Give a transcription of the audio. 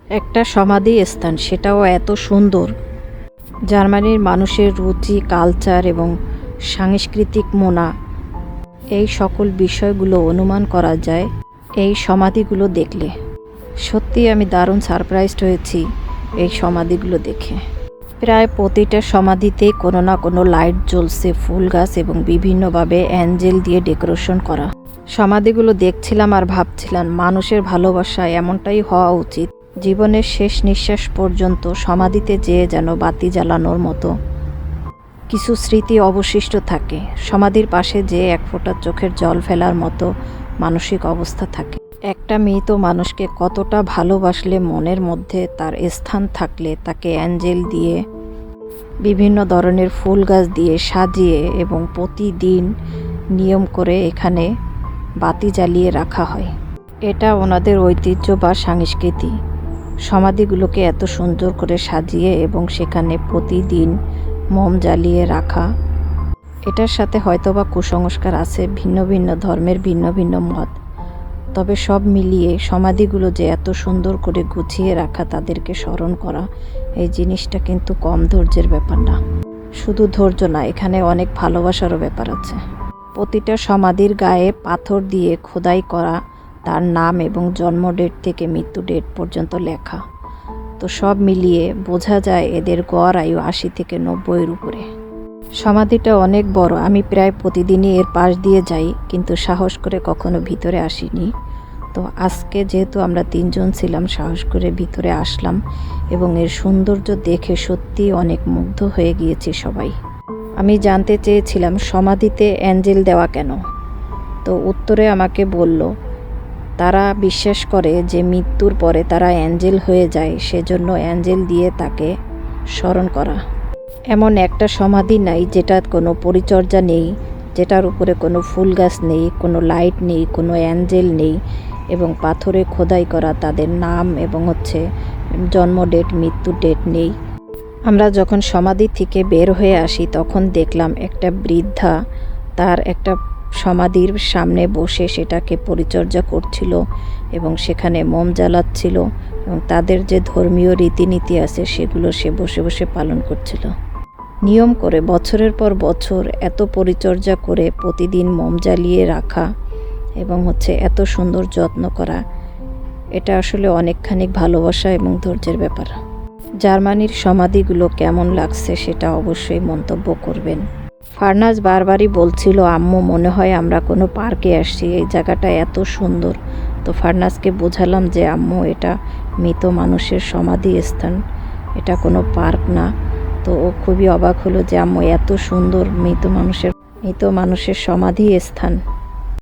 একটা সমাধি স্থান, সেটাও এত সুন্দর। জার্মানির মানুষের রুচি, কালচার এবং সাংস্কৃতিক মোনা, এই সকল বিষয়গুলো অনুমান করা যায় এই সমাধিগুলো দেখলে। সত্যি আমি দারুণ সারপ্রাইজড হয়েছি এই সমাধিগুলো দেখে। প্রায় প্রতিটা সমাধিতে কোনো না কোনো লাইট জ্বলছে, ফুল গাছ এবং বিভিন্নভাবে অ্যাঞ্জেল দিয়ে ডেকোরেশন করা। সমাধিগুলো দেখছিলাম আর ভাবছিলাম, মানুষের ভালোবাসা এমনটাই হওয়া উচিত। জীবনের শেষ নিঃশ্বাস পর্যন্ত সমাধিতে যেয়ে যেন বাতি জ্বালানোর মতো কিছু স্মৃতি অবশিষ্ট থাকে। সমাধির পাশে যে এক ফোঁটা চোখের জল ফেলার মতো মানসিক অবস্থা থাকে। একটা মৃত মানুষকে কতটা ভালোবাসলে, মনের মধ্যে তার স্থান থাকলে তাকে অ্যাঞ্জেল দিয়ে, বিভিন্ন ধরনের ফুল গাছ দিয়ে সাজিয়ে এবং প্রতিদিন নিয়ম করে এখানে বাতি জ্বালিয়ে রাখা হয়। এটা ওনাদের ঐতিহ্য বা সংস্কৃতি। সমাধিগুলোকে এত সুন্দর করে সাজিয়ে এবং সেখানে প্রতিদিন মোম জ্বালিয়ে রাখা, এটার সাথে হয়তোবা কুসংস্কার আছে, ভিন্ন ভিন্ন ধর্মের ভিন্ন ভিন্ন মত। তবে সব মিলিয়ে সমাধিগুলো যে এত সুন্দর করে গুছিয়ে রাখা, তাদেরকে স্মরণ করা, এই জিনিসটা কিন্তু কম ধৈর্যের ব্যাপার না। শুধু ধৈর্য না, এখানে অনেক ভালোবাসারও ব্যাপার আছে। প্রতিটা সমাধির গায়ে পাথর দিয়ে খোদাই করা, তার নাম এবং জন্ম ডেট থেকে মৃত্যু ডেট পর্যন্ত লেখা। তো সব মিলিয়ে বোঝা যায় এদের গড় আয়ু 80 থেকে 90-এর উপরে। সমাধিটা অনেক বড়, আমি প্রায় প্রতিদিনই এর পাশ দিয়ে যাই, কিন্তু সাহস করে কখনো ভিতরে আসিনি। তো আজকে যেহেতু আমরা 3 জন ছিলাম, সাহস করে ভিতরে আসলাম এবং এর সৌন্দর্য দেখে সত্যিই অনেক মুগ্ধ হয়ে গিয়েছি সবাই। আমি জানতে চেয়েছিলাম সমাধিতে অ্যাঞ্জেল দেওয়া কেন। তো উত্তরে আমাকে বলল, তারা বিশ্বাস করে যে মৃত্যুর পরে তারা অ্যাঞ্জেল হয়ে যায়, সেজন্য অ্যাঞ্জেল দিয়ে তাকে স্মরণ করা। এমন একটা সমাধি নাই যেটার কোনো পরিচর্যা নেই, যেটার উপরে কোনো ফুল গাছ নেই, কোনো লাইট নেই, কোনো অ্যাঞ্জেল নেই এবং পাথরে খোদাই করা তাদের নাম এবং জন্ম ডেট, মৃত্যু ডেট নেই। আমরা যখন সমাধি থেকে বের হয়ে আসি তখন দেখলাম একটা বৃদ্ধা তার একটা সমাধির সামনে বসে সেটাকে পরিচর্যা করছিল এবং সেখানে মোম জ্বালাচ্ছিল এবং তাদের যে ধর্মীয় রীতিনীতি আছে সেগুলো সে বসে বসে পালন করছিল। নিয়ম করে বছরের পর বছর এত পরিচর্যা করে প্রতিদিন মোম জ্বালিয়ে রাখা এবং এত সুন্দর যত্ন করা, এটা আসলে অনেকখানি ভালোবাসা এবং ধৈর্যের ব্যাপার। জার্মানির সমাধিগুলো কেমন লাগছে সেটা অবশ্যই মন্তব্য করবেন। ফার্নাস বারবারই বলছিল, আম্মু মনে হয় আমরা কোনো পার্কে আসছি, এই জায়গাটা এত সুন্দর। তো ফার্নাসকে বোঝালাম যে আম্মু, এটা মৃত মানুষের সমাধি স্থান, এটা কোনো পার্ক না। তো ও খুবই অবাক হলো যে আম্মু, এত সুন্দর মৃত মানুষের সমাধি স্থান।